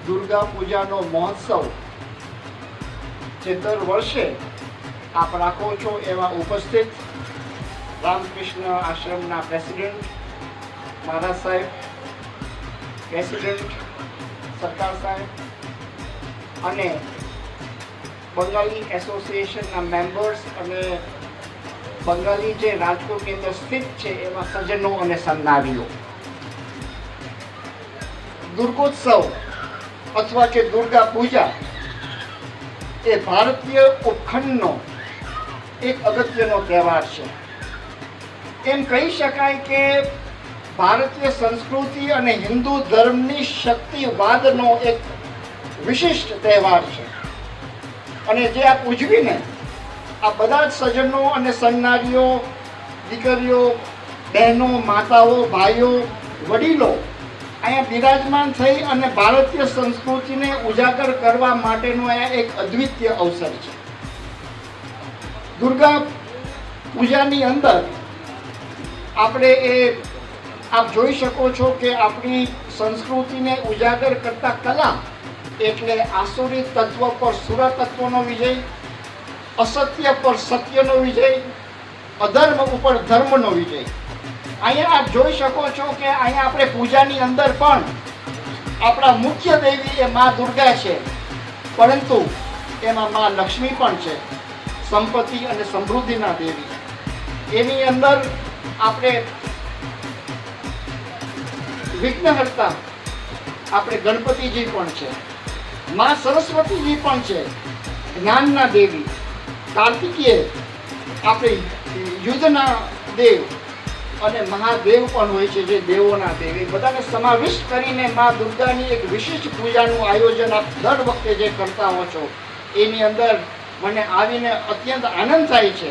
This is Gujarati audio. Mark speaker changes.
Speaker 1: દુર્ગા પૂજાનો મહોત્સવ જે દર વર્ષે આપ રાખો છો એમાં ઉપસ્થિત રામકૃષ્ણ આશ્રમના પ્રેસિડેન્ટ મહારાજ સાહેબ, પ્રેસિડેન્ટ સરકાર સાહેબ અને બંગાળી એસોસિએશનના મેમ્બર્સ અને બંગાળી જે રાજકોટની અંદર સ્થિત છે એવા સજ્જનો અને સન્નારીઓ, દુર્ગોત્સવ અથવા કે દુર્ગા પૂજા એ ભારતીય ઉપખંડનો એક અગત્યનો તહેવાર છે. એમ કહી શકાય કે ભારતીય સંસ્કૃતિ અને હિન્દુ ધર્મની શક્તિવાદનો એક વિશિષ્ટ તહેવાર છે. અને જે આપ ઉજવીને આ બધા જ સજ્જનો અને સન્નારીઓ, દીકરીઓ, બહેનો, માતાઓ, ભાઈઓ, વડીલો અહીંયા બિરાજમાન થઈ અને ભારતીય સંસ્કૃતિને ઉજાગર કરવા માટેનો આ એક અદ્વિતીય અવસર છે. દુર્ગા પૂજાની અંદર આપણે આપ જોઈ શકો છો કે આપણી સંસ્કૃતિને ઉજાગર કરતા કલા એટલે આસુરી તત્વ પર સુર તત્વનો વિજય, અસત્ય પર સત્યનો વિજય, અધર્મ ઉપર ધર્મનો વિજય. અહીંયા આપ જોઈ શકો છો કે અહીંયા આપણે પૂજાની અંદર પણ આપણા મુખ્ય દેવી એ મા દુર્ગા છે, પરંતુ એમાં મા લક્ષ્મી પણ છે, સંપત્તિ અને સમૃદ્ધિના દેવી. એની અંદર આપણે વિઘ્નહર્તા આપણે ગણપતિજી પણ છે, મા સરસ્વતીજી પણ છે, જ્ઞાનના દેવી. કાર્તિકેય આપણે યુદ્ધના દેવ અને મહાદેવ પણ હોય છે જે દેવોના દેવી. બધાને સમાવિષ્ટ કરીને મા દુર્ગાની એક વિશિષ્ટ પૂજાનું આયોજન આપ દર વખતે જે કરતા હો છો એની અંદર મને આવીને અત્યંત આનંદ થાય છે.